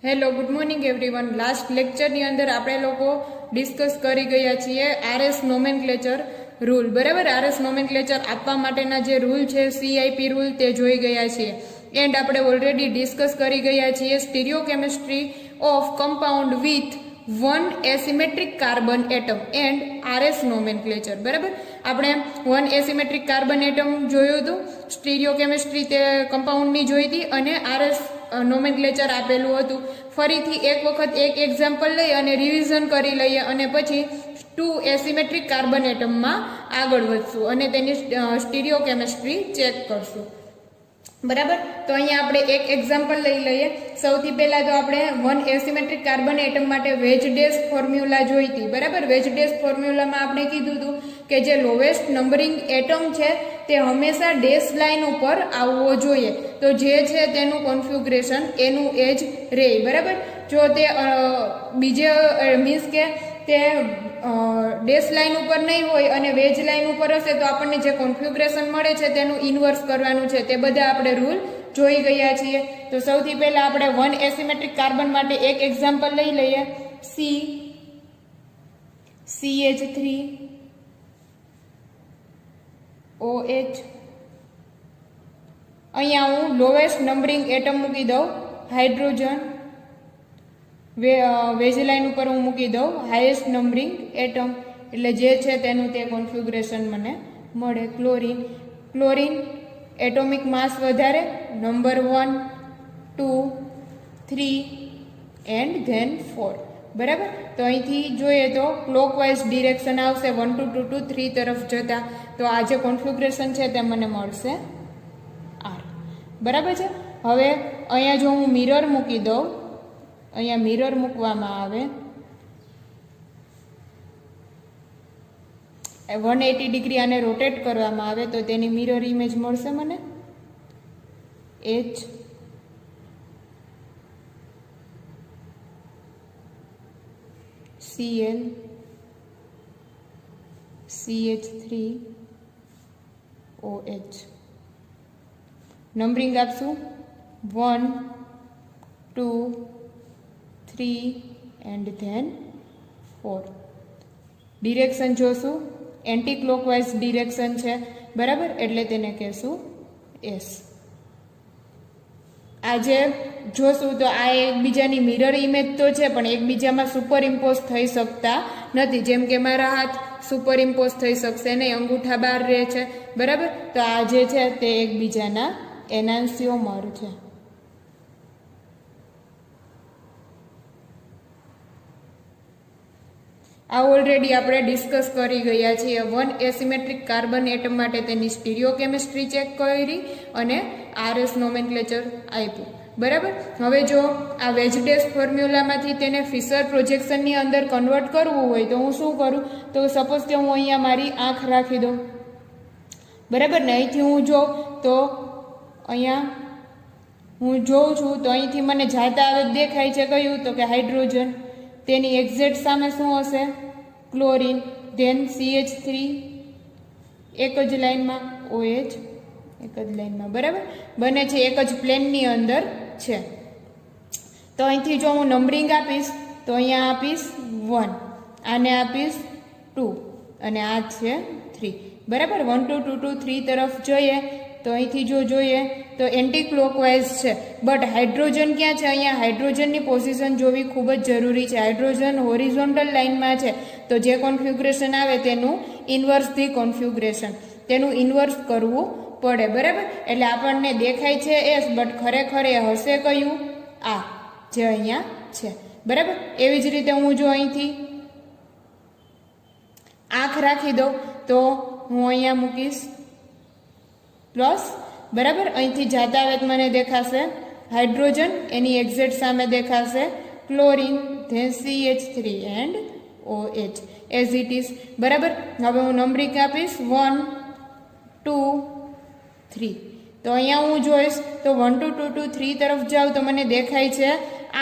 Hello, good morning everyone. Last લેક્ચરની અંદર આપણે લોકો ડિસ્કસ કરી ગયા છીએ આરએસ નોમેનક્લેચર રૂલ. બરાબર, આરએસ નોમેનક્લેચર આપવા માટેના જે રૂલ છે, સીઆઈપી રૂલ, તે જોઈ ગયા છીએ. એન્ડ આપણે ઓલરેડી ડિસ્કસ કરી ગયા છીએ stereochemistry of compound with one asymmetric carbon atom and RS nomenclature. બરાબર, આપણે વન એસિમેટ્રિક કાર્બન એટમ જોયું હતું, સ્ટીરિયોકેમિસ્ટ્રી તે કમ્પાઉન્ડની જોઈ હતી, અને આરએસ નોમેનક્લેચર આપેલું હતું. ફરીથી એક વખત એક એક્ઝામ્પલ લઈ અને રિવિઝન કરી લઈએ, અને પછી 2 એસિમેટ્રિક કાર્બન એટમમાં આગળ વધશું અને તેની સ્ટીરિયોકેમિસ્ટ્રી ચેક કરશું. બરાબર, તો અહીંયા આપણે એક એક્ઝામ્પલ લઈ લઈએ. સૌથી પહેલા તો આપણે વન એસિમેટ્રિક કાર્બન એટમ માટે વેજ ડેશ ફોર્મ્યુલા જોઈ હતી. બરાબર, વેજ ડેશ ફોર્મ્યુલામાં આપણે કીધું હતું કે જે લોવેસ્ટ નંબરિંગ એટમ છે તે હંમેશા ડેશ લાઇન ઉપર આવવો જોઈએ. તો જે છે તેનું કોન્ફિગ્રેશન એનું એજ રહે. બરાબર, જો તે બીજે મીન્સ કે તે ડેશ લાઇન ઉપર નહીં હોય અને વેજ લાઇન ઉપર હશે તો આપણને જે કોન્ફિગ્રેશન મળે છે તેનું ઇન્વર્સ કરવાનું છે. તે બધા આપણે રૂલ જોઈ ગયા છીએ. તો સૌથી પહેલા આપણે વન એસિમેટ્રિક કાર્બન માટે એક એક્ઝામ્પલ લઈ લઈએ. CH3 OH. અહીંયા હું લોવેસ્ટ નંબરિંગ એટમ મૂકી દઉં હાઇડ્રોજન. વેજ લાઇન ઉપર હું મૂકી દઉં હાઈએસ્ટ નંબરિંગ એટમ, એટલે જે છે તેનું તે કોન્ફિગ્રેશન મને મળે. ક્લોરીન એટોમિક માસ વધારે, નંબર 1, 2, 3 એન્ડ ધેન 4. બરાબર, તો અહીંથી જોઈએ તો ક્લોકવાઇઝ ડિરેક્શન આવશે 1 to 2 to 3 તરફ જતા. તો આ જે કોન્ફિગ્રેશન છે તે મને મળશે R. બરાબર છે. હવે અહીંયા જો હું મિરર મૂકી દઉં, અહીંયા મિરર મૂકવામાં આવે, 180 ડિગ્રી આને રોટેટ કરવામાં આવે તો તેની મિરર ઇમેજ મળશે મને H, Cl, CH3, OH. Numbering આપશું 1, 2, 3 એન્ડ ધેન 4. ડિરેક્શન જોશું, એન્ટી ક્લોકવાઇઝ ડિરેક્શન છે. બરાબર, એટલે તેને કહેશું S. આજે જોશું તો આ એકબીજાની મિરર ઇમેજ તો છે પણ એકબીજામાં સુપર ઇમ્પોઝ થઈ શકતા નથી. જેમ કે મારા હાથ સુપર ઇમ્પોઝ થઈ શકશે નહીં, અંગૂઠા બહાર રહે છે. બરાબર, તો આ જે છે તે એકબીજાના એનાન્સિયોમર છે. આ ઓલરેડી આપણે ડિસ્કસ કરી ગયા છીએ. વન એસિમેટ્રિક કાર્બન એટમ માટે તેની સ્ટીરિયોકેમિસ્ટ્રી ચેક કરી અને આરએસ નોમેનક્લેચર આપ્યું. બરાબર, હવે જો આ વેજ ડેશ ફોર્મ્યુલામાંથી તેને ફિશર પ્રોજેક્શનની અંદર કન્વર્ટ કરવું હોય તો હું શું કરું? તો સપોઝ કે હું અહીંયા મારી આંખ રાખી દઉં. બરાબર ને, અહીંથી હું જોઉં તો અહીંયા હું જોઉં છું તો અહીંથી મને જાતા આવે દેખાય છે કયું? તો કે હાઇડ્રોજન. તેની એક્ઝેક્ટ સામે શું હશે? ક્લોરીન. ધેન CH3 એક જ લાઇનમાં, OH એક જ લાઇનમાં. બરાબર, બને છે એક જ પ્લેનની અંદર છે. તો અહીંથી જો હું નંબરિંગ આપીશ તો અહીંયા આપીશ 1, આને આપીશ 2 અને આ છે 3. બરાબર, 1 2 2 2 3 તરફ જોઈએ તો અહીંથી જો જોઈએ તો એન્ટી ક્લોકવાઇઝ છે. બટ હાઇડ્રોજન ક્યાં છે? અહીંયા હાઇડ્રોજનની પોઝિશન જોવી ખૂબ જ જરૂરી છે. હાઇડ્રોજન હોરિઝોન્ટલ લાઇનમાં છે તો જે કોન્ફિગ્રેશન આવે તેનું ઇન્વર્સ ધી કોન્ફિગ્રેશન, તેનું ઇન્વર્સ કરવું પડે. બરાબર, એટલે આપણને દેખાય છે S, બટ ખરેખર એ હશે કયું? આ જે અહીંયા છે. બરાબર, એવી જ રીતે હું જો અહીંથી આંખ રાખી દઉં તો હું અહીંયા મૂકીશ પ્લસ. બરાબર, અહીંથી જાતા આવે મને દેખાશે હાઇડ્રોજન, એની એક્ઝેક્ટ સામે દેખાશે chlorine, then CH3 and OH as it is. બરાબર, હવે હું નંબરિંગ આપીશ 1, 2, 3. તો અહીંયા હું જોઈશ તો 1 2 2 2 3 તરફ જાઉં તો મને દેખાય છે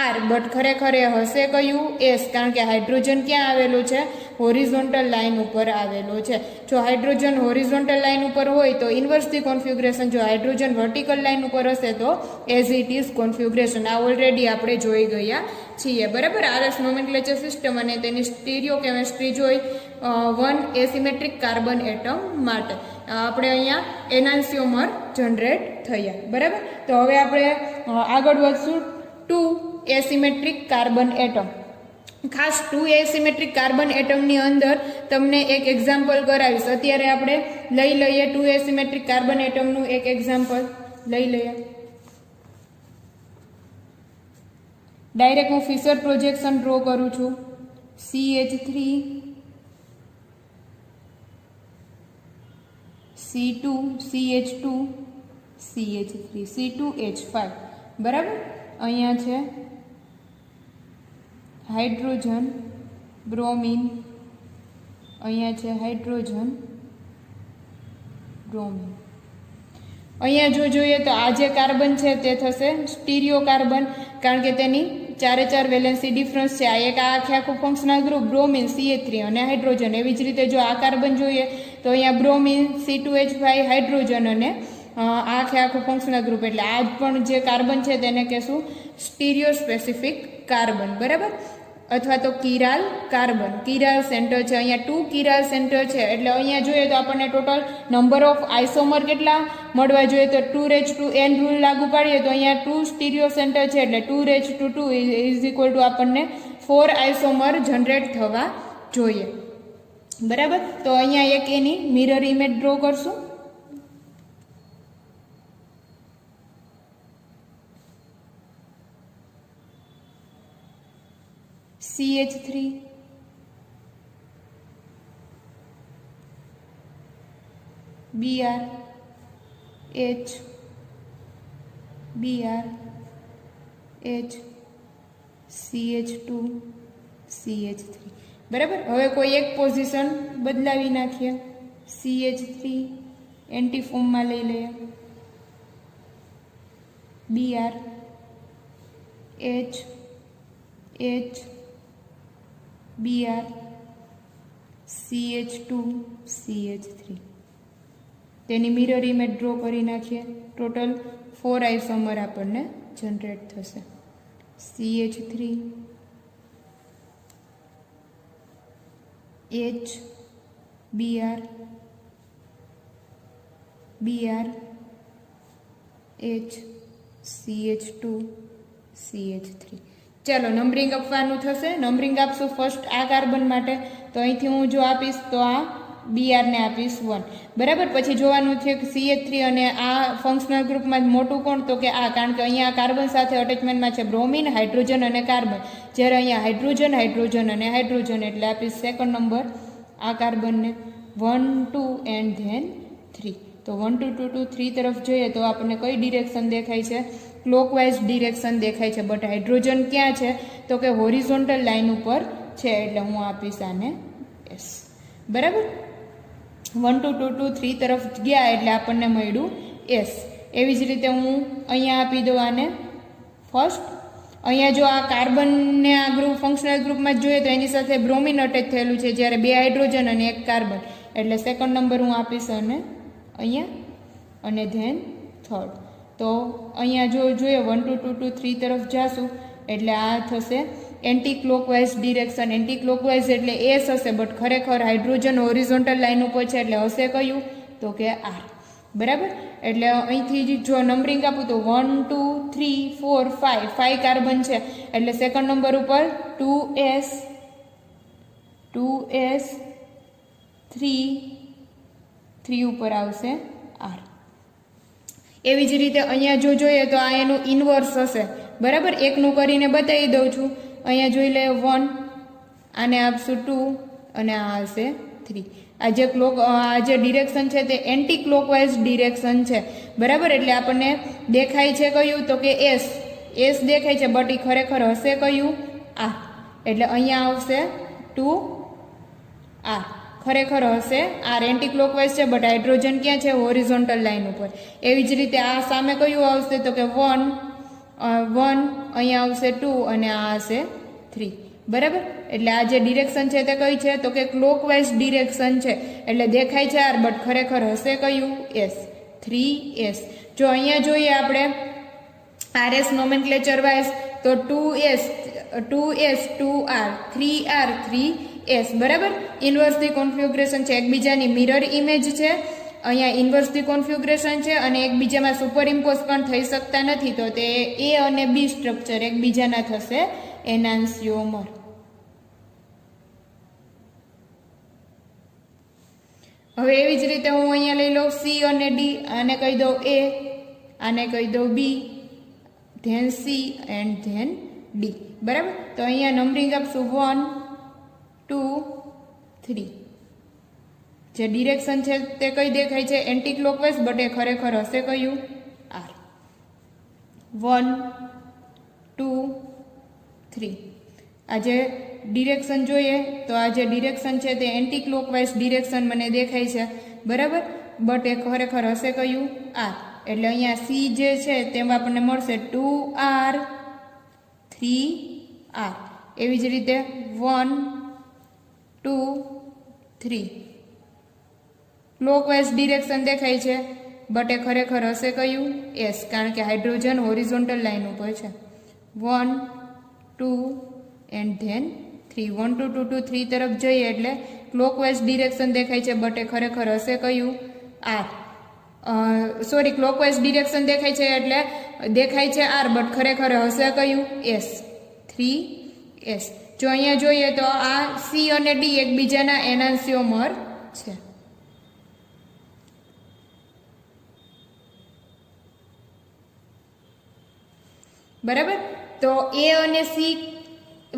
R, બટ ખરેખર એ હશે કયું? S, કારણ કે હાઇડ્રોજન ક્યાં આવેલું છે? હોરિઝોન્ટલ લાઇન ઉપર આવેલો છે. જો હાઇડ્રોજન હોરિઝોન્ટલ લાઇન ઉપર હોય તો ઇન્વર્સલી કોન્ફિગ્રેશન, જો હાઇડ્રોજન વર્ટિકલ લાઇન ઉપર હશે તો એઝ ઇટ ઇઝ કોન્ફિગ્રેશન. આ ઓલરેડી આપણે જોઈ ગયા છીએ. બરાબર. RS નોમેનક્લેચર સિસ્ટમ અને તેની સ્ટીરિયો કેમેસ્ટ્રી જોઈ 1 એસિમેટ્રિક કાર્બન એટમ માટે. આપણે અહીંયા એનાન્સિયોમર જનરેટ થયા. બરાબર. તો હવે આપણે આગળ વધશું 2 એસિમેટ્રિક કાર્બન એટમ. ખાસ 2 એસિમેટ્રિક કાર્બન એટમની અંદર તમને એક એક્ઝામ્પલ કરાવીશ. અત્યારે આપણે લઈ લઈએ 2 એસિમેટ્રિક કાર્બન એટમનું એક એક્ઝામ્પલ લઈ લઈએ. ડાયરેક્ટ હું ફિશર પ્રોજેક્શન ડ્રો કરું છું. CH3 C2 CH2 CH3 C2H5. બરાબર. અહીંયા છે હાઇડ્રોજન બ્રોમિન, અહીંયા છે હાઇડ્રોજન બ્રોમિન. અહીંયા જો જોઈએ તો આ જે કાર્બન છે તે થશે સ્ટીરિયો કાર્બન, કારણ કે તેની 4 વેલેન્સી ડિફરન્સ છે. આ એક આખું ફંક્શનલ ગ્રુપ બ્રોમિન CH3 અને હાઇડ્રોજન. એવી જ રીતે જો આ કાર્બન જોઈએ તો અહીંયા બ્રોમિન C2H5 હાઇડ્રોજન અને આખું ફંક્શનલ ગ્રુપ. એટલે આ પણ જે કાર્બન છે તેને કહેશું સ્ટીરિયો સ્પેસિફિક કાર્બન. બરાબર. અથવા તો કિરાલ કાર્બન. કિરાલ સેન્ટર છે. અહીંયા 2 કિરાલ સેન્ટર છે. એટલે અહીંયા જોઈએ તો આપણને ટોટલ નંબર ઓફ આઇસોમર કેટલા મળવા જોઈએ તો 2n રૂલ લાગુ પાડીએ તો અહીંયા 2 સ્ટીરિયો સેન્ટર છે. એટલે 2 ઇઝ ઇક્વલ ટુ આપણને 4 આઇસોમર જનરેટ થવા જોઈએ. બરાબર. તો અહીંયા એક એની મિરર ઇમેજ ડ્રો કરશું. CH3 Br H Br H CH2 CH3. બરાબર. હવે કોઈ એક પોઝિશન બદલાવી નાખીએ. CH3 એન્ટી ફોર્મમાં લઈ લઈએ. Br H H Br CH2 CH3. તેની મિરર ઇમેજ ડ્રો કરી નાખીએ. ટોટલ 4 આઇસોમર આપણને જનરેટ થશે. CH3 H Br Br H CH2 CH3. ચાલો નંબરિંગ આપવાનું થશે. નંબરિંગ આપશું ફર્સ્ટ આ કાર્બન માટે તો અહીંથી હું જો આપીશ તો આ Br ને આપીશ 1. બરાબર. પછી જોવાનું છે કે CH3 અને આ ફંક્શનલ ગ્રુપમાં મોટું કોણ તો કે આ, કારણ કે અહીંયા કાર્બન સાથે અટેચમેન્ટમાં છે બ્રોમિન, હાઇડ્રોજન અને કાર્બન. જ્યારે અહીંયા હાઇડ્રોજન હાઇડ્રોજન અને હાઇડ્રોજન એટલે આપીશ સેકન્ડ નંબર આ કાર્બનને 1 2 એન્ડ ધેન 3. તો 1 2 2 2 3 તરફ જોઈએ તો આપણને કઈ ડિરેક્શન દેખાય છે? ક્લોકવાઇઝ ડિરેક્શન દેખાય છે. બટ હાઇડ્રોજન ક્યાં છે તો કે હોરિઝોન્ટલ લાઇન ઉપર છે. એટલે હું આપીશ આને S. બરાબર. 1 2 2 2 3 તરફ ગયા એટલે આપણને મળ્યું S. એવી જ રીતે હું અહીંયા આપી દઉં આને ફર્સ્ટ. અહીંયા જો આ કાર્બનને આ ગ્રુપ ફંક્શનલ ગ્રુપમાં જ જોઈએ તો એની સાથે બ્રોમિન અટેચ થયેલું છે, જ્યારે 2 હાઇડ્રોજન અને 1 કાર્બન. એટલે સેકન્ડ નંબર હું આપીશ અને અહીંયા અને ધેન થર્ડ. તો અહીંયા જો જોઈએ 1 2 2 2 3 તરફ જાશું એટલે આ થશે anti clockwise direction. Anti clockwise એટલે S હશે, બટ ખરેખર હાઇડ્રોજન હોરિઝોન્ટલ લાઇન ઉપર છે એટલે હશે કયું તો કે R. બરાબર. એટલે અહીંથી જો નંબરિંગ આપું તો 1 2 3 4 5 5 કાર્બન છે એટલે સેકન્ડ નંબર ઉપર 2S 3 ઉપર આવશે R. એવી જ રીતે અહીંયા જો જોઈએ તો આ એનું ઇન્વર્સ હશે. બરાબર. એકનું કરીને બતાવી દઉં છું. અહીંયા જોઈ લે 1, આને આપશું 2 અને આ હશે 3. આ જે ડિરેક્શન છે તે એન્ટી ક્લોકવાઇઝ ડિરેક્શન છે. બરાબર. એટલે આપણને દેખાય છે કયું તો કે S દેખાય છે, બટ એ ખરેખર હશે કયું આ. એટલે અહીંયા આવશે 2R. ખરેખર હશે R. એન્ટી ક્લોકવાઇઝ છે બટ હાઇડ્રોજન ક્યાં છે? હોરિઝોન્ટલ લાઇન ઉપર. એવી જ રીતે આ સામે કયું આવશે તો કે 1 અહીંયા આવશે 2 અને આ હશે 3. બરાબર. એટલે આ જે ડિરેક્શન છે તે કઈ છે તો કે ક્લોકવાઇઝ ડિરેક્શન છે. એટલે દેખાય છે આર બટ ખરેખર હશે કયું? એસ. 3s. જો અહીંયા જોઈએ આપણે RS નોમેનક્લેચર વાઇઝ તો 2s 2r 3r 3s. બરાબર. ઇન્વર્સલી કોન્ફિગ્યુરેશન છે, એકબીજાની મિરર ઇમેજ છે. અહીંયા ઇન્વર્સલી કોન્ફિગ્યુરેશન છે અને એકબીજામાં સુપર ઇમ્પોઝ પણ થઈ શકતા નથી, તો તે A અને B સ્ટ્રક્ચર એકબીજાના થશે એનાન્સિયોમર. હવે એવી જ રીતે હું અહીંયા લઈ લઉં C અને D, આને કહી દઉં A, આને કહી દઉં B, then C and then D. બરાબર. તો અહીંયા નંબરિંગ આપશું 1 2 3. જે ડિરેક્શન છે તે કઈ દેખાય છે? એન્ટી ક્લોકવાઇઝ, બટ એ ખરેખર હશે કયું? R. 1 2 3. આ જે ડિરેક્શન જોઈએ તો આ જે ડિરેક્શન છે તે એન્ટી ક્લોકવાઇઝ ડિરેક્શન મને દેખાય છે. બરાબર. બટ એ ખરેખર હશે કયું? R. એટલે અહીંયા C જે છે તેમાં આપણને મળશે 2r 3r. એવી જ રીતે 1 2 3. ક્લોકવાઇઝ ડિરેક્શન દેખાય છે બટ એ ખરેખર હશે કયું? એસ, કારણ કે હાઇડ્રોજન હોરિઝોન્ટલ લાઇન ઉપર છે. 1 2 એન્ડ ધેન 3. 1 2 2 2 3 તરફ જઈએ એટલે ક્લોકવાઇઝ ડિરેક્શન દેખાય છે બટ એ ખરેખર હશે કયું? આર. સોરી, ક્લોકવાઇઝ ડિરેક્શન દેખાય છે એટલે દેખાય છે આર બટ ખરેખર હશે કયું? એસ. 3s. જો અહીંયા જોઈએ તો આ C અને D એકબીજાના એનાન્સિયોમર છે. બરાબર. તો A અને C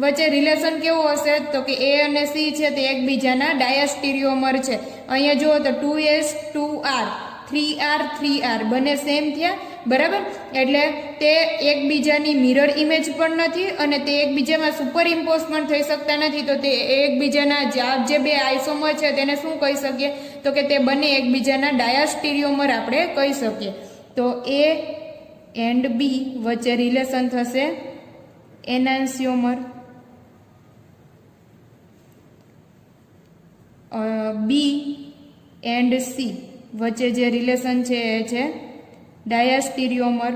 વચ્ચે રિલેશન કેવું હશે તો કે A અને C છે તે એકબીજાના ડાયાસ્ટીરિયોમર છે. અહીંયા જુઓ તો 2s 2r 3r 3r બંને સેમ થયા. બરાબર. એટલે તે એકબીજાની મિરર ઇમેજ પણ નથી અને તે એકબીજામાં સુપર ઇમ્પોઝ પણ થઈ શકતા નથી. તો તે એકબીજાના જે બે આઇસોમર છે તેને શું કહી શકીએ તો કે તે બંને એકબીજાના ડાયાસ્ટીરિયોમર આપણે કહી શકીએ. તો A એન્ડ B વચ્ચે રિલેશન થશે એનાન્સિયોમર. B એન્ડ C વચ્ચે જે રિલેશન છે એ છે ડાયાસ્ટીરિયોમર.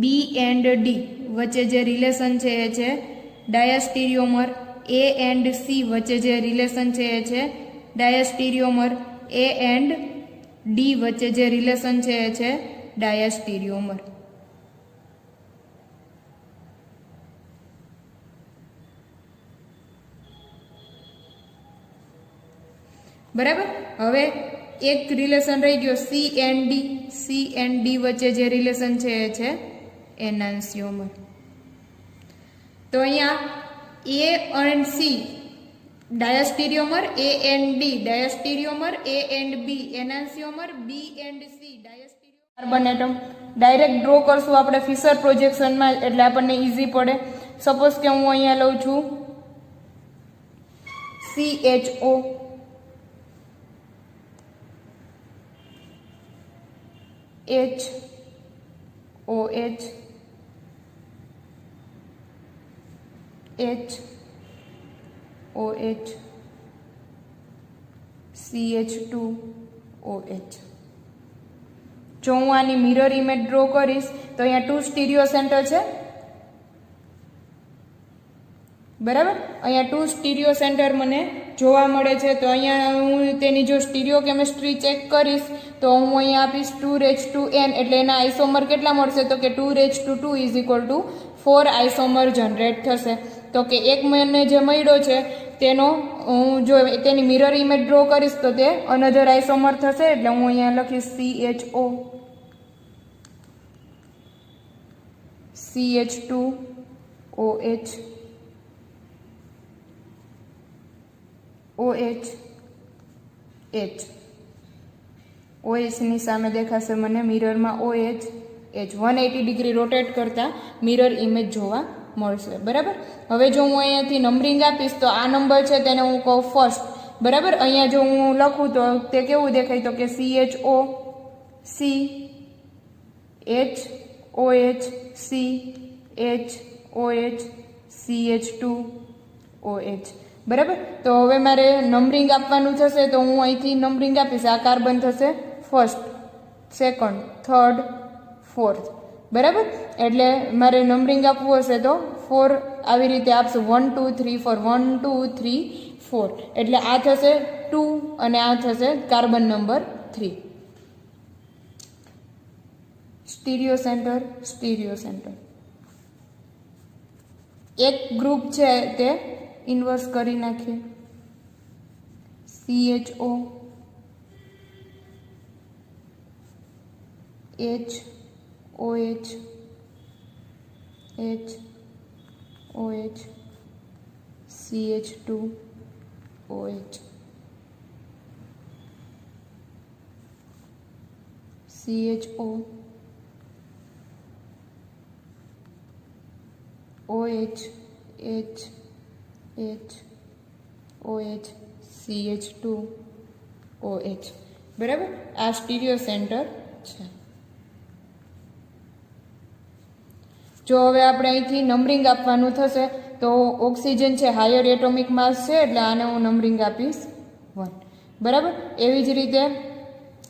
B એન્ડ D વચ્ચે જે રિલેશન છે એ છે ડાયાસ્ટીરિયોમર. A એન્ડ C વચ્ચે જે રિલેશન છે એ છે ડાયાસ્ટીરિયોમર. A એન્ડ D વચ્ચે જે રિલેશન છે એ છે ડાયાસ્ટીરિયોમર. બરાબર. હવે એક રિલેશન રહી ગયો C and D. C and D વચ્ચે જે રિલેશન છે એ છે એનાન્સિયોમર. તો અહીંયા A and C diastereomer, A and D diastereomer, A and B enantiomer, B and C diastereomer. Carbon atom direct draw કરશું આપણે ફિશર પ્રોજેક્શનમાં એટલે આપણને ઇઝી પડે. સપોઝ કે હું અહીંયા લઉં છું CHO, HOH, HOH, CH2OH. જો હું આની મિરર ઇમેજ ડ્રો કરીશ તો અહીંયા 2 સ્ટીરિયો સેન્ટર છે. બરાબર. અહીંયા 2 સ્ટીરિયો સેન્ટર મને જોવા મળે છે. તો અહીંયા હું તેની જો સ્ટીરિયો કેમિસ્ટ્રી ચેક કરીશ તો હું અહીંયા આપીશ 2n એટલે એના આઇસોમર કેટલા મળશે તો કે 2 is equal to 4 isomer generate થશે. તો કે એક મને જે મળ્યો છે તેનો હું જો તેની મિરર ઇમેજ ડ્રો કરીશ તો તે અનધર આઇસોમર થશે. એટલે હું અહીંયા લખીશ CHO, CH2OH, OH, OH ની સામે દેખાશે મને મિરરમાં OH, 180 ડિગ્રી રોટેટ કરતા મિરર ઇમેજ જોવા મળશે. બરાબર. હવે જો હું અહીંયાથી નંબરિંગ આપીશ તો આ નંબર છે તેને હું કહું ફર્સ્ટ. બરાબર. અહીંયા જો હું લખું તો તે કેવું દેખાય તો કે CHO, C, H, OH, C, H, OH, CH2, OH. બરાબર. તો હવે મારે નંબરિંગ આપવાનું થશે તો હું અહીંથી નંબરિંગ આપીશ. આ કાર્બન થશે ફર્સ્ટ, સેકન્ડ, થર્ડ, ફોર્થ. બરાબર. એટલે મારે નંબરિંગ આપવું હશે તો 4 આવી રીતે આપશું. 1 2 3 4, 1 2 3 4. એટલે આ થશે 2 અને આ થશે carbon number 3. Stereo centre, stereo centre. એક ગ્રુપ છે તે ઇન્વર્સ કરી નાખીએ. CHO H OH H OH CH2 OH CHO OH H H OH CH2 OH. બરાબર. આ સ્ટીરિયો સેન્ટર છે. જો હવે આપણે અહીંથી નંબરિંગ આપવાનું થશે તો ઓક્સિજન છે હાયર એટોમિક માસ છે એટલે આને હું નંબરિંગ આપીશ 1. બરાબર. એવી જ રીતે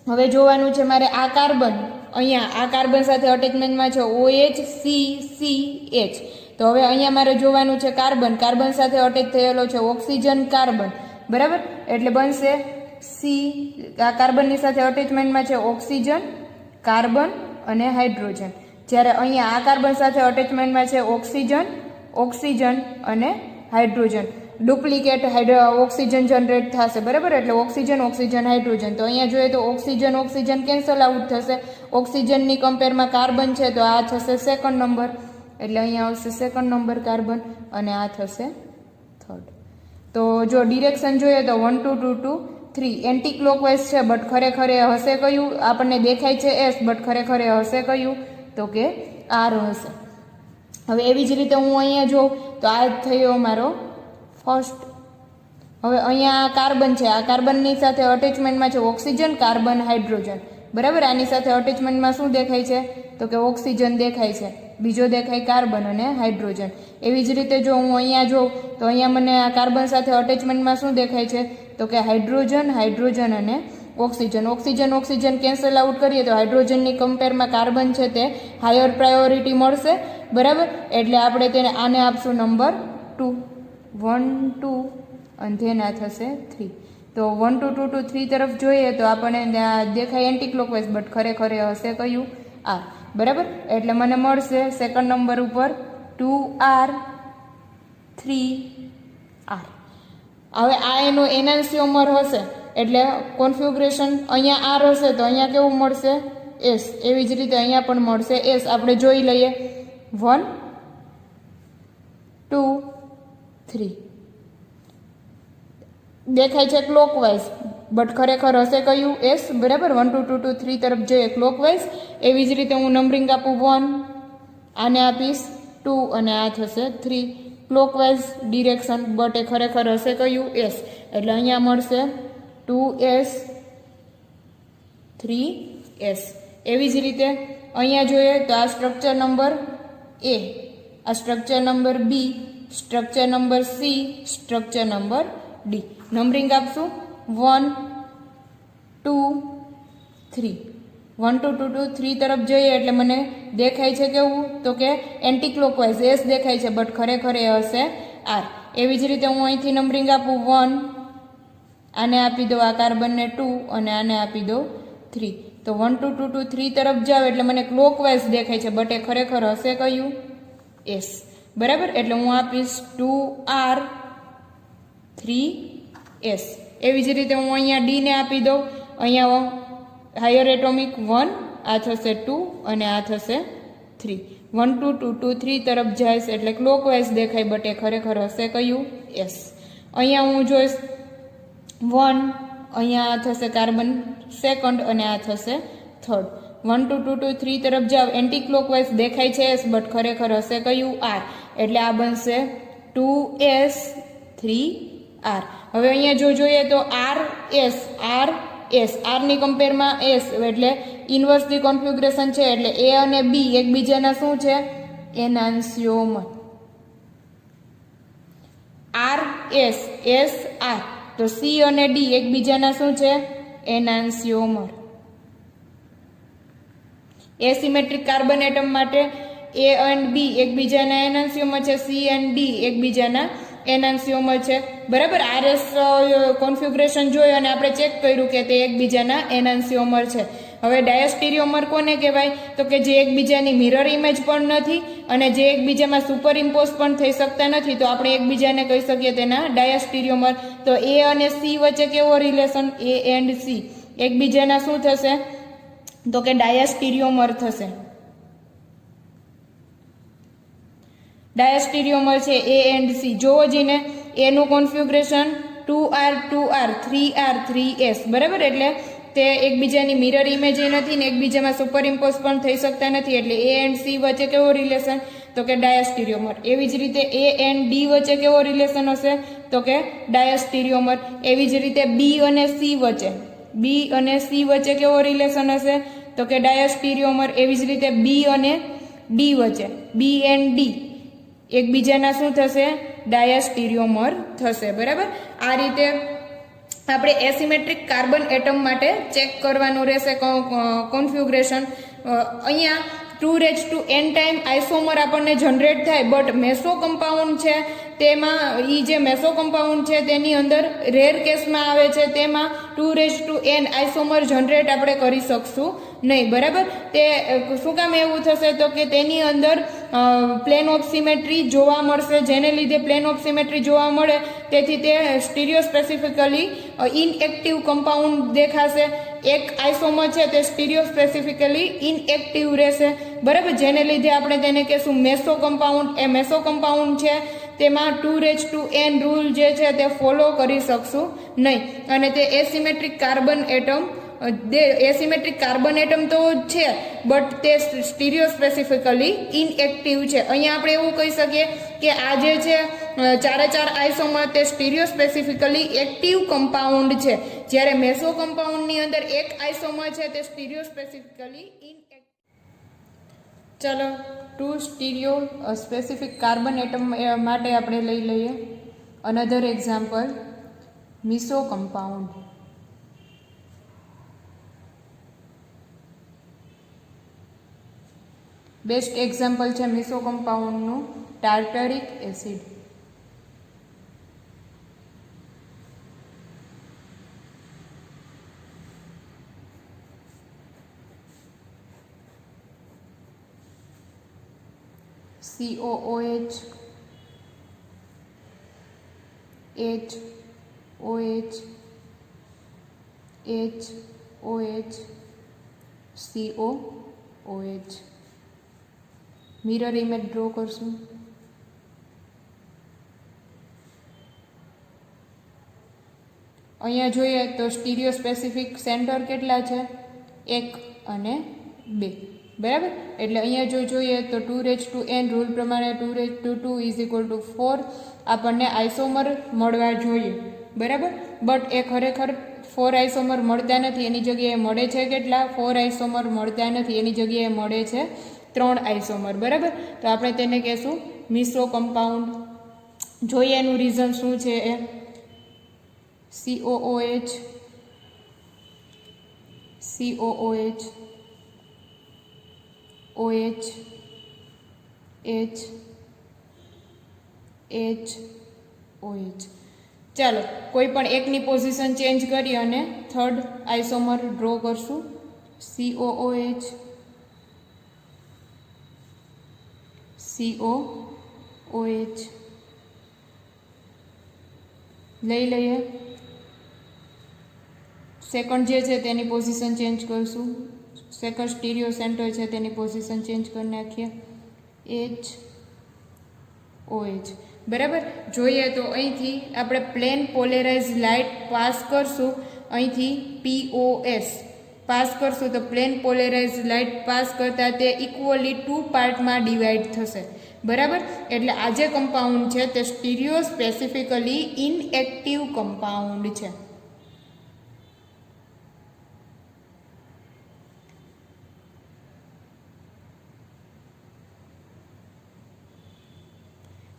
હવે જોવાનું છે મારે આ કાર્બન, અહીંયા આ કાર્બન સાથે અટેચમેન્ટમાં છે OH CCH. તો હવે અહીંયા મારે જોવાનું છે કાર્બન, કાર્બન સાથે અટેચ થયેલો છે ઓક્સિજન કાર્બન. બરાબર. એટલે બનશે C. આ કાર્બનની સાથે અટેચમેન્ટમાં છે ઓક્સિજન, કાર્બન અને હાઇડ્રોજન. જ્યારે અહીંયા આ કાર્બન સાથે અટેચમેન્ટમાં છે ઓક્સિજન, ઓક્સિજન અને હાઇડ્રોજન. ડુપ્લિકેટ ઓક્સિજન જનરેટ થશે. બરાબર. એટલે ઓક્સિજન, ઓક્સિજન, હાઇડ્રોજન. તો અહીંયા જોઈએ તો ઓક્સિજન, ઓક્સિજન કેન્સલ આઉટ થશે. ઓક્સિજનની કમ્પેરમાં કાર્બન છે તો આ થશે સેકન્ડ નંબર. એટલે અહીંયા આવશે સેકન્ડ નંબર કાર્બન અને આ થશે થર્ડ. તો જો ડિરેક્શન જોઈએ તો 1 2 2 2 3 એન્ટી ક્લોકવાઇઝ છે બટ ખરેખર એ હશે કયું? આપણને દેખાય છે S બટ ખરેખર એ હશે કયું? તો કે R હશે. હવે એવી જ રીતે હું અહીંયા જોઉં તો આ થયો મારો ફર્સ્ટ. હવે અહીંયા આ કાર્બન છે, આ કાર્બનની સાથે અટેચમેન્ટમાં છે ઓક્સિજન, કાર્બન, હાઇડ્રોજન. બરાબર. આની સાથે અટેચમેન્ટમાં શું દેખાય છે? તો કે ઓક્સિજન દેખાય છે, બીજો દેખાય કાર્બન અને હાઇડ્રોજન. એવી જ રીતે જો હું અહીંયા જોઉં તો અહીંયા મને આ કાર્બન સાથે અટેચમેન્ટમાં શું દેખાય છે? તો કે હાઇડ્રોજન, હાઇડ્રોજન અને oxygen. Oxygen, oxygen cancel out કરીએ તો હાઇડ્રોજનની કમ્પેરમાં કાર્બન છે તે હાયર પ્રાયોરિટી મળશે. બરાબર. એટલે આપણે તેને આને આપશું નંબર 2. 1 2 અને ધેન આ થશે 3. તો 1 2 2 2 3 તરફ જોઈએ તો આપણને દેખાય એન્ટી ક્લોકવાઇઝ બટ ખરેખર એ હશે કયું? R. બરાબર. એટલે મને મળશે સેકન્ડ નંબર ઉપર 2R 3R. હવે આ એનો એનાન્સિયોમર હશે એટલે કોન્ફિગ્યુરેશન અહીંયા R હશે તો અહીંયા કેવું મળશે? S. એવી જ રીતે અહીંયા પણ મળશે S. આપણે જોઈ લઈએ 1 2 3 દેખાય છે ક્લોકવાઇઝ બટ ખરેખર હશે કયું? S. બરાબર. 1 2 2 2 3 તરફ જઈએ ક્લોકવાઇઝ. એવી જ રીતે હું નંબરિંગ આપું 1, આને આપીશ 2 અને આ થશે 3. ક્લોકવાઇઝ ડિરેક્શન બટ એ ખરેખર હશે કયું? S. એટલે અહીંયા મળશે 2S 3S. એવી જ રીતે અહીંયા જોઈએ તો આ સ્ટ્રક્ચર નંબર A, આ structure number B, structure number C, structure number D. Numbering આપશું 1 2 3. 1 2 2 2 3 તરફ જઈએ એટલે મને દેખાય છે કેવું? તો કે એન્ટી ક્લોકવાઇઝ S દેખાય છે બટ ખરેખર એ હશે R. એવી જ રીતે હું અહીંથી નંબરિંગ આપું 1, આને આપી દો આ કાર્બનને 2 અને આને આપી દો 3. તો 1 2 2 2 3 તરફ જાવ એટલે મને ક્લોકવાઇઝ દેખાય છે બટ એ ખરેખર હશે કયું? S. બરાબર. એટલે હું આપીશ 2R 3S. એવી જ રીતે હું અહીંયા D ને આપી દઉં. અહીંયા હાયર એટોમિક 1, આ થશે 2 અને આ થશે 3. 1 2 2 2 3 તરફ જાય એટલે ક્લોકવાઇઝ દેખાય બટ એ ખરેખર હશે કયું? S. અહીંયા હું જોઈશ 1, અહીંયા આ થશે કાર્બન સેકન્ડ અને આ થશે થર્ડ. 1 2 2 2 3 તરફ જાવ એન્ટી ક્લોકવાઇઝ દેખાય છે S બટ ખરેખર હશે કયું? R. એટલે આ બનશે 2S 3R. હવે અહીંયા જો જોઈએ તો RS, RS, R ની કમ્પેરમાં S એટલે ઇન્વર્સલી કોન્ફિગ્યુરેશન છે એટલે A અને B એકબીજાના શું છે? એનાન્સિયોમર. R એસ એસ આર, તો સી અને ડી એકબીજાના શું છે? એનાન્સિયોમર. એસિમેટ્રિક કાર્બન એટમ માટે એ એન્ડ બી એકબીજાના એનાન્સિયોમર છે, સી એન્ડ ડી એકબીજાના એનાન્સિયોમર છે. બરાબર, આરએસ કોન્ફિગ્રેશન જોઈ અને આપણે ચેક કર્યું કે તે એકબીજાના એનાન્સિયોમર છે. હવે ડાયસ્ટીરિયોમર કોને કહેવાય? તો કે જે એકબીજાની મિરર ઇમેજ પણ નથી અને જે એકબીજામાં સુપર ઇમ્પોઝ પણ થઈ શકતા નથી, તો આપણે એકબીજાને કહી શકીએ તેના ડાયસ્ટીરિયોમર. તો એ અને સી વચ્ચે કેવો રિલેશન? એ એન્ડ સી એકબીજાના શું થશે? તો કે ડાયસ્ટીરિયોમર થશે. ડાયસ્ટીરિયોમર છે એ એન્ડ સી. જોવો જઈને એનું કોન્ફિગ્રેશન 2R 2R 3R 3S. બરાબર, એટલે તે એકબીજાની મિરર ઇમેજ નથી ને એકબીજામાં સુપર ઇમ્પોઝ પણ થઈ શકતા નથી, એટલે એ એન્ડ સી વચ્ચે કેવો રિલેશન? તો કે ડાયસ્ટીરિયોમર. એવી જ રીતે એ એન્ડ ડી વચ્ચે કેવો રિલેશન હશે? તો કે ડાયસ્ટીરિયોમર. એવી જ રીતે બી અને સી વચ્ચે, બી અને સી વચ્ચે કેવો રિલેશન હશે? તો કે ડાયસ્ટીરિયોમર. એવી જ રીતે બી અને ડી વચ્ચે, બી એન્ડ ડી એકબીજાના શું થશે? ડાયસ્ટીરિયોમર થશે. બરાબર, આ રીતે આપણે એસિમેટ્રિક કાર્બન એટમ માટે ચેક કરવાનું રહેશે કોન્ફિગ્રેશન. અહીંયા 2n ટાઈમ આઇસોમર આપણને જનરેટ થાય, બટ મેસો કમ્પાઉન્ડ છે તેમાં જે મેસો કમ્પાઉન્ડ છે તેની અંદર રેર કેસમાં આવે છે, તેમાં 2n આઇસોમર જનરેટ આપણે કરી શકશું નહીં. બરાબર, તે શું કામ એવું થશે? તો કે તેની અંદર પ્લેન ઓફ સિમેટ્રી જોવા મળશે, જેને લીધે પ્લેન ઓફ સિમેટ્રી જોવા મળે તેથી તે સ્ટીરિયો સ્પેસિફિકલી ઇનએક્ટિવ કમ્પાઉન્ડ દેખાશે. એક આઇસોમર છે તે સ્ટીરિયો સ્પેસિફિકલી ઇનએક્ટિવ રહેશે. બરાબર, જેને લીધે આપણે તેને કહેશું મેસો કમ્પાઉન્ડ. એ મેસો કમ્પાઉન્ડ છે તેમાં 2n રૂલ જે છે તે ફોલો કરી શકશું નહીં અને તે એસિમેટ્રિક કાર્બન એટમ એસિમેટ્રિક કાર્બન એટમ તો છે બટ તે સ્ટીરિયો સ્પેસિફિકલી ઇનએક્ટિવ છે. અહીંયા આપણે એવું કહી શકીએ કે આ જે છે ચારે ચાર આઇસોમર તે સ્ટીરિયો સ્પેસિફિકલી એક્ટિવ કમ્પાઉન્ડ છે, જ્યારે મેસો કમ્પાઉન્ડની અંદર એક આઇસોમર છે તે સ્ટીરિયો સ્પેસિફિકલી ઇનએક્ટિવ. ચલો, 2 સ્ટીરિયો સ્પેસિફિક કાર્બન એટમ માટે આપણે લઈ લઈએ another example, meso compound. Best example છે મિસો કમ્પાઉન્ડનું tartaric acid. COOH HOH HOH COOH. Mirror image draw કરશું. અહીંયા જોઈએ તો સ્ટીરિયો સ્પેસિફિક સેન્ટર કેટલા છે? 1 અને 2. બરાબર, એટલે અહીંયા જો જોઈએ તો 2n રૂલ પ્રમાણે 2 ઇઝ ઇક્વલ ટુ 4 આપણને આઇસોમર મળવા જોઈએ. બરાબર, બટ એ ખરેખર 4 આઇસોમર મળતા નથી. એની જગ્યાએ મળે છે કેટલા? 4 આઇસોમર મળતા નથી, એની જગ્યાએ મળે છે 3 આઇસોમર. બરાબર, તો આપણે તેને કહેશું મિસો કમ્પાઉન્ડ. જોઈએ એનું રીઝન શું છે. એ COOH OH HOH. ચાલો, કોઈ પણ એકની પોઝિશન ચેન્જ કરી અને થર્ડ આઇસોમર ડ્રો કરશું. COOH લઈ લઈએ. સેકન્ડ જે છે તેની પોઝિશન ચેન્જ કરશું. સેકન્ડ સ્ટીરિયો સેન્ટર છે તેની પોઝિશન ચેન્જ કરી નાખીએ. HOH. બરાબર, જોઈએ તો અહીંથી આપણે પ્લેન પોલેરાઇઝ લાઇટ પાસ કરશું. અહીંથી POS પાસ કરશું તો પ્લેન પોલેરાઇઝ લાઇટ પાસ કરતાં તે ઇક્વલી 2 પાર્ટમાં ડિવાઈડ થશે. બરાબર, એટલે આ જે કમ્પાઉન્ડ છે તે સ્ટીરિયો સ્પેસિફિકલી ઇનએક્ટિવ કમ્પાઉન્ડ છે.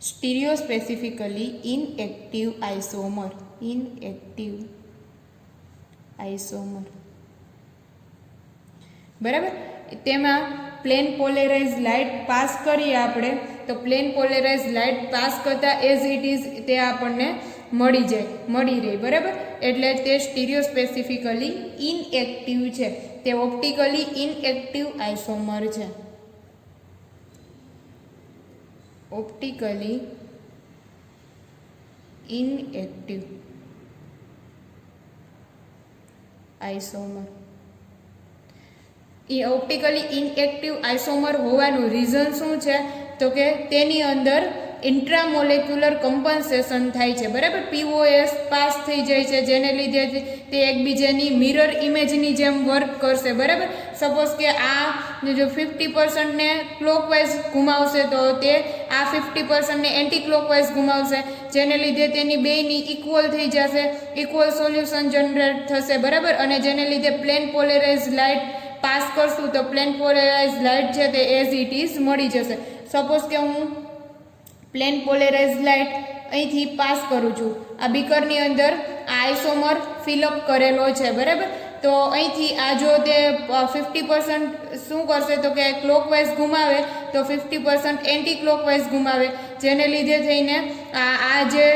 Stereo specifically inactive isomer, inactive isomer, બરાબર. તેમાં પ્લેન પોલેરાઇઝ લાઇટ પાસ કરીએ આપણે તો પ્લેન પોલેરાઇઝ લાઇટ પાસ કરતાં એઝ ઇટ ઇઝ તે આપણને મળી રહે, બરાબર. એટલે તે સ્ટીરિયો સ્પેસિફિકલી ઇનએક્ટિવ છે, તે ઓપ્ટિકલી ઇનએક્ટિવ આઇસોમર છે, ઓપ્ટિકલી ઇનએક્ટિવ આઇસોમર. એ ઓપ્ટિકલી ઇનએક્ટિવ આઇસોમર હોવાનું રીઝન શું છે તો કે તેની અંદર ઇન્ટ્રામોલેક્યુલર કમ્પન્સેશન થાય છે, બરાબર. POS પાસ થઈ જાય છે, જેને લીધે તે એકબીજાની મિરર ઇમેજની જેમ વર્ક કરશે, બરાબર. સપોઝ કે આ જો 50% ને ક્લોકવાઇઝ ઘુમાવશે તો તે આ 50% ને એન્ટી ક્લોકવાઇઝ ઘુમાવશે, જેને લીધે તેની બેયની ઇક્વલ થઈ જશે, ઇક્વલ સોલ્યુશન જનરેટ થશે, બરાબર. અને જેને લીધે પ્લેન પોલેરાઇઝ લાઇટ પાસ કરશું તો પ્લેન પોલેરાઇઝ લાઇટ છે તે એઝ ઇટ ઇઝ મળી જશે. સપોઝ કે હું પ્લેન પોલેરાઇઝ લાઇટ અહીંથી પાસ કરું છું, આ બીકરની અંદર આ આઇસોમર ફિલઅપ કરેલો છે, બરાબર. તો અહીંથી આ જો તે 50% શું કરશે તો કે ક્લોકવાઇઝ ઘુમાવે તો 50% એન્ટી ક્લોકવાઇઝ ઘુમાવે, જેને લીધે થઈને આ જે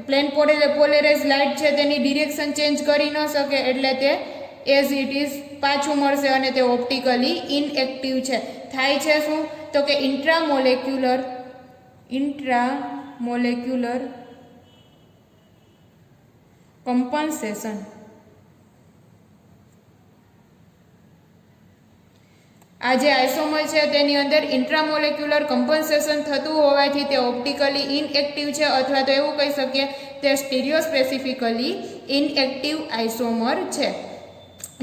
પ્લેન પોલેરાઇઝ લાઇટ છે તેની ડિરેક્શન ચેન્જ કરી ન શકે, એટલે તે એઝ ઇટ ઇઝ પાછું મળશે અને તે ઓપ્ટિકલી ઇનએક્ટિવ છે. થાય છે શું તો કે ઇન્ટ્રામોલેક્યુલર કમ્પન્સેશન. આ જે આઇસોમર છે તેની અંદર ઇન્ટ્રામોલેક્યુલર કમ્પન્સેશન થતું હોવાથી તે ઓપ્ટિકલી ઇનએક્ટિવ છે, અથવા તો એવું કહી શકીએ તે સ્ટીરિયો સ્પેસિફિકલી ઇનએક્ટિવ આઇસોમર છે.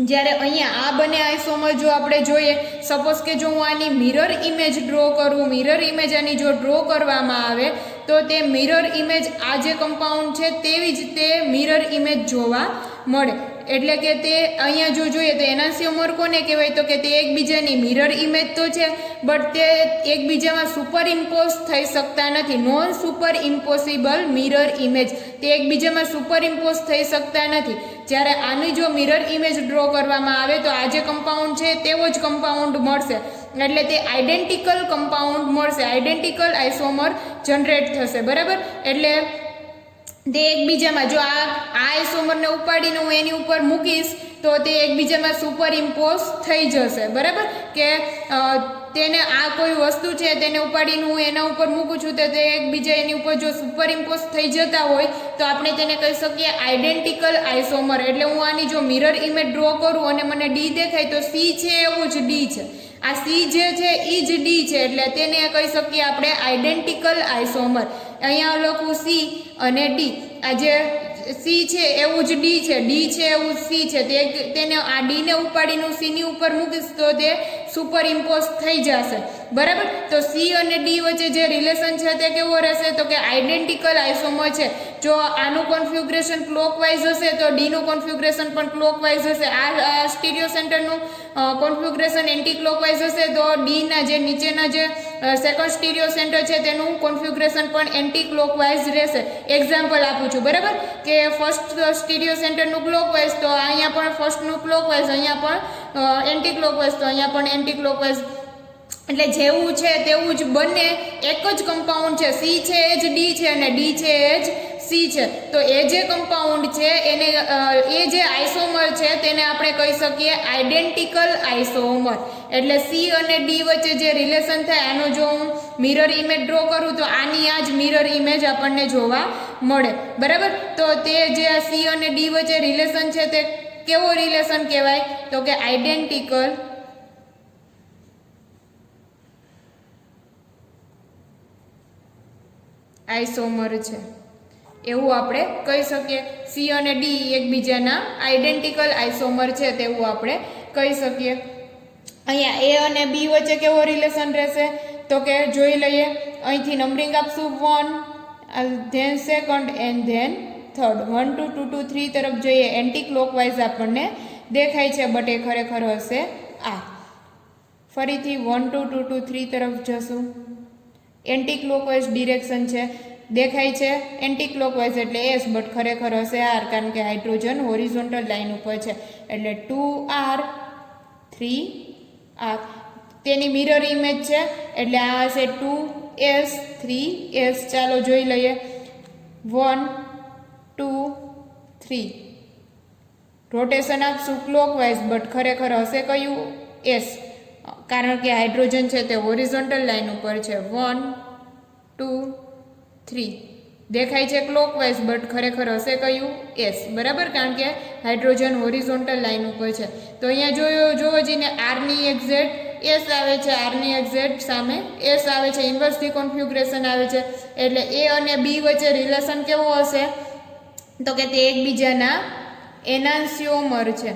જ્યારે અહીંયા આ બંને આઇસોમર જો આપણે જોઈએ, સપોઝ કે જો હું આની મિરર ઇમેજ ડ્રો કરું, મિરર ઇમેજ આની જો ડ્રો કરવામાં આવે તો તે મિરર ઇમેજ આ જે કમ્પાઉન્ડ છે તેવી જ તે મિરર ઇમેજ જોવા મળે. એટલે કે તે અહીંયા જો જોઈએ તો એનાન્સિયોમર કોને કહેવાય તો કે તે એકબીજાની મિરર ઇમેજ તો છે, બટ તે એકબીજામાં સુપર ઇમ્પોઝ થઈ શકતા નથી, non super impossible mirror image, તે એકબીજામાં સુપર ઇમ્પોઝ થઈ શકતા નથી. જ્યારે આની જો મિરર ઇમેજ ડ્રો કરવામાં આવે તો આ જે કમ્પાઉન્ડ છે તેવો જ કમ્પાઉન્ડ મળશે, એટલે તે આઇડેન્ટિકલ કમ્પાઉન્ડ મળશે, આઇડેન્ટિકલ આઇસોમર જનરેટ થશે, બરાબર. એટલે તે એકબીજામાં જો આ આઇસોમરને ઉપાડીને હું એની ઉપર મૂકીશ તો તે એકબીજામાં સુપર ઇમ્પોઝ થઈ જશે, બરાબર. કે તેને આ કોઈ વસ્તુ છે તેને ઉપાડીને હું એના ઉપર મૂકું છું તો તે એકબીજા એની ઉપર જો સુપર ઇમ્પોઝ થઈ જતા હોય તો આપણે તેને કહી શકીએ આઇડેન્ટિકલ આઇસોમર. એટલે હું આની જો મિરર ઇમેજ ડ્રો કરું અને મને ડી દેખાય તો સી છે એવું જ ડી છે, આ સી જે છે એ જ ડી છે, એટલે તેને કહી શકીએ આપણે આઇડેન્ટિકલ આઇસોમર. અહીંયા લખું સી અને ડી, આ જે સી છે એવું જ ડી છે, ડી છે એવું સી છે, તેને આ ડીને ઉપાડીને સીની ઉપર મૂકીશ તો તે સુપર ઇમ્પોઝ થઈ જશે, બરાબર. તો સી અને ડી વચ્ચે જે રિલેશન છે તે કેવો રહેશે તો કે આઇડેન્ટિકલ આઇસોમર છે. જો આનું કોન્ફિગ્યુરેશન ક્લોકવાઇઝ હશે તો ડીનું કોન્ફિગ્યુરેશન પણ ક્લોકવાઇઝ હશે, આ સ્ટીરિયો સેન્ટરનું કોન્ફિગ્યુરેશન એન્ટી ક્લોકવાઇઝ હશે તો ડીના જે નીચેના જે સેકન્ડ સ્ટીરિયો સેન્ટર છે તેનું કોન્ફિગ્યુરેશન પણ એન્ટી ક્લોકવાઇઝ રહેશે. એક્ઝામ્પલ આપું છું, બરાબર. કે ફર્સ્ટ સ્ટીરિયો સેન્ટરનું ક્લોકવાઇઝ તો અહીંયા પણ ફર્સ્ટનું ક્લોકવાઇઝ, અહીંયા પણ એન્ટી ક્લોકવાઇઝ તો અહીંયા પણ એન્ટી ક્લોકવાઇઝ. એટલે જેવું છે તેવું જ બંને એક જ કમ્પાઉન્ડ છે, સી છે એ જ ડી છે અને ડી છે એ જ સી છે. તો એ જે કમ્પાઉન્ડ છે એને એ જે આઇસોમર છે તેને આપણે કહી શકીએ આઇડેન્ટિકલ આઇસોમર. એટલે સી અને ડી વચ્ચે જે રિલેશન થાય આનો જો હું મિરર ઇમેજ ડ્રો કરું તો આની આ જ મિરર ઇમેજ આપણને જોવા મળે, બરાબર. તો તે જે સી અને ડી વચ્ચે રિલેશન છે તે કેવો રિલેશન કહેવાય તો કે આઇડેન્ટિકલ આઇસોમર છે એવું આપણે કહી શકીએ. સી અને ડી એકબીજાના આઇડેન્ટિકલ આઇસોમર છે તેવું આપણે કહી શકીએ. અહીંયા એ અને બી વચ્ચે કેવો રિલેશન રહેશે તો કે જોઈ લઈએ. અહીંથી નંબરિંગ આપશું 1 than second and then third, 1 2 2 2 3 તરફ જઈએ એન્ટી ક્લોકવાઇઝ આપણને દેખાય છે, બટ એ ખરેખર હશે આ. ફરીથી 1 2 2 2 3 તરફ જશું એન્ટી ક્લોકવાઇઝ ડિરેક્શન છે, દેખાય છે એન્ટી ક્લોકવાઇઝ એટલે એસ, બટ ખરેખર હશે આર, કારણ કે હાઇડ્રોજન હોરિઝોન્ટલ લાઇન ઉપર છે એટલે 2R 3R. તેની મિરર ઇમેજ છે એટલે આ હશે 2S 3S. ચાલો જોઈ લઈએ 1 2 3. રોટેશન આપશું ક્લોકવાઇઝ, બટ ખરેખર હશે કયું એસ, કારણ કે હાઇડ્રોજન છે તે હોરિઝોન્ટલ લાઇન ઉપર છે. 1 2 3 દેખાય છે ક્લોકવાઇઝ, બટ ખરેખર હશે કયું એસ, બરાબર, કારણ કે હાઇડ્રોજન હોરિઝોન્ટલ લાઇન ઉપર છે. તો અહીંયા જોવો જઈને આરની એક્ઝેક્ટ એસ આવે છે, આરની એક્ઝેક્ટ સામે એસ આવે છે, ઇન્વર્સ ડિકોન્ફિગ્યુરેશન આવે છે. એટલે એ અને બી વચ્ચે રિલેશન કેવો હશે, તો કે તે એકબીજાના એનાન્સિયોમર છે.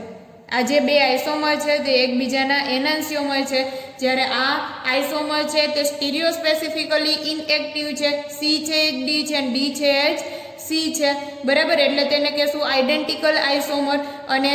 આ જે બે આઇસોમર છે તે એકબીજાના એનાન્સિયોમર છે. જ્યારે આ આઇસોમર છે તે સ્ટીરિયો સ્પેસિફિકલી ઇનએક્ટિવ છે. સી છે એ ડી છે અને ડી છે એ જ સી છે, બરાબર. એટલે તેને કહેશું આઇડેન્ટિકલ આઇસોમર. અને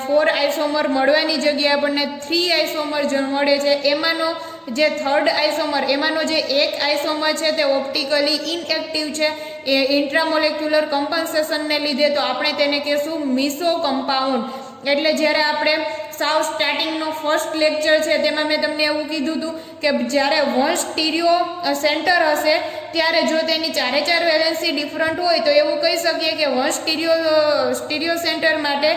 4 આઇસોમર મળવાની જગ્યાએ આપણને 3 આઇસોમર મળે છે. એમાંનો જે થર્ડ આઇસોમર, એમાંનો જે એક આઇસોમર છે તે ઓપ્ટિકલી ઇનએક્ટિવ છે એ ઇન્ટ્રામોલેક્યુલર કમ્પન્સેશનને લીધે, તો આપણે તેને કહેશું મિસો કમ્પાઉન્ડ. એટલે જ્યારે આપણે સાવ સ્ટાર્ટિંગનો ફર્સ્ટ લેક્ચર છે તેમાં મેં તમને એવું કીધું હતું કે જ્યારે વન સ્ટીરિયો સેન્ટર હશે ત્યારે જો તેની 4 વેલેન્સી ડિફરન્ટ હોય તો એવું કહી શકીએ કે વન સ્ટીરિયો સેન્ટર માટે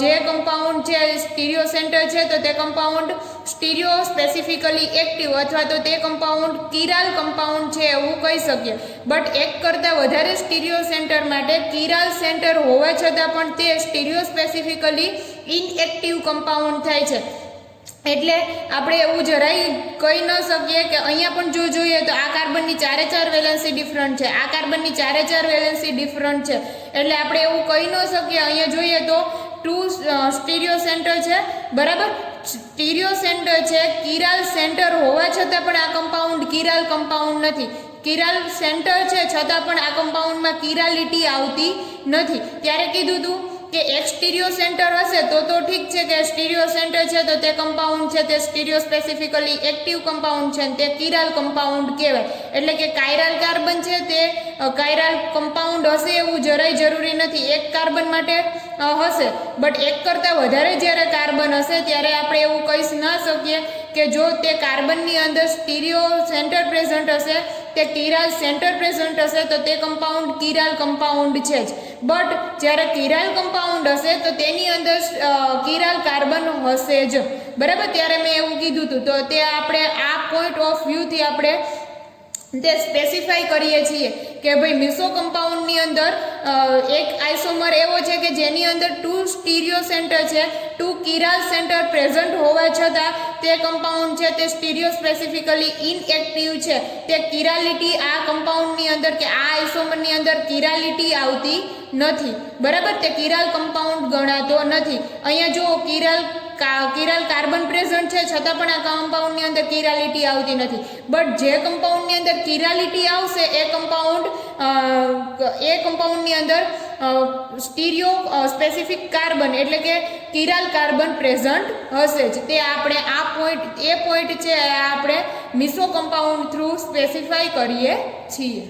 જે કમ્પાઉન્ડ છે સ્ટીરિયો સેન્ટર છે તો તે કમ્પાઉન્ડ સ્ટીરિયો સ્પેસિફિકલી એક્ટિવ અથવા તો તે કમ્પાઉન્ડ કિરાલ કમ્પાઉન્ડ છે એવું કહી શકીએ. બટ એક કરતાં વધારે સ્ટીરિયો સેન્ટર માટે કિરાલ સેન્ટર હોવા છતાં પણ તે સ્ટીરિયો સ્પેસિફિકલી ઇનએક્ટિવ કમ્પાઉન્ડ થાય છે. એટલે આપણે એવું જરાય કહી ન શકીએ કે અહીંયા પણ જો જોઈએ તો આ કાર્બનની 4 વેલેન્સી ડિફરન્ટ છે, આ કાર્બનની 4 વેલેન્સી ડિફરન્ટ છે. એટલે આપણે એવું કહી ન શકીએ. અહીંયા જોઈએ તો 2 સ્ટીરિયો સેન્ટર છે, બરાબર. સ્ટીરિયો સેન્ટર છે, કિરાલ સેન્ટર હોવા છતાં પણ આ કમ્પાઉન્ડ કિરાલ કમ્પાઉન્ડ નથી. કિરાલ સેન્ટર છે છતાં પણ આ કમ્પાઉન્ડમાં કિરાલિટી આવતી નથી. ત્યારે કીધું હતું કે એક સ્ટીરિયો સેન્ટર હશે તો ઠીક છે કે સ્ટીરિયો સેન્ટર છે તો તે કમ્પાઉન્ડ છે તે સ્ટીરિયો સ્પેસિફિકલી એક્ટિવ કમ્પાઉન્ડ છે તે કિરાલ કમ્પાઉન્ડ કહેવાય. એટલે કે કાયરાલ કાર્બન છે તે કાયરાલ કમ્પાઉન્ડ હશે એવું જરાય જરૂરી નથી. એક કાર્બન માટે હશે, બટ એક કરતાં વધારે જ્યારે કાર્બન હશે ત્યારે આપણે એવું કહી ના શકીએ કે જો તે કાર્બનની અંદર સ્ટીરિયો સેન્ટર પ્રેઝન્ટ હશે, તે કિરાલ સેન્ટર પ્રેઝન્ટ હશે તો તે કમ્પાઉન્ડ કિરાલ કમ્પાઉન્ડ છે જ. બટ જ્યારે કિરાલ કમ્પાઉન્ડ હશે તો તેની અંદર કિરાલ કાર્બન હશે જ, બરાબર. ત્યારે મેં એવું કીધું હતું. તો તે આપણે આ પોઈન્ટ ઓફ વ્યૂથી આપણે તે સ્પેસિફાઈ કરીએ છીએ કે ભાઈ મિસો કમ્પાઉન્ડની અંદર એક આઇસોમર એવો છે કે જેની અંદર 2 સ્ટીરિયો સેન્ટર છે, 2 કિરાલ સેન્ટર પ્રેઝન્ટ હોવા છતાં તે કમ્પાઉન્ડ છે તે સ્ટીરિયો સ્પેસિફિકલી ઇનએક્ટિવ છે. તે કિરાલિટી આ કમ્પાઉન્ડની અંદર કે આ આઇસોમરની અંદર કિરાલિટી આવતી નથી, બરાબર. તે કિરાલ કમ્પાઉન્ડ ગણાતો નથી. અહીંયા જો કિરાલ કાર્બન પ્રેઝન્ટ છે છતાં પણ આ કમ્પાઉન્ડની અંદર કિરાલિટી આવતી નથી. બટ જે કમ્પાઉન્ડની અંદર કિરાલિટી આવશે એ કમ્પાઉન્ડની અંદર સ્ટીરિયો સ્પેસિફિક કાર્બન એટલે કે કિરાલ કાર્બન પ્રેઝન્ટ હશે જ. તે આપણે આ પોઈન્ટ છે આપણે મિસો કમ્પાઉન્ડ થ્રુ સ્પેસિફાઈ કરીએ છીએ.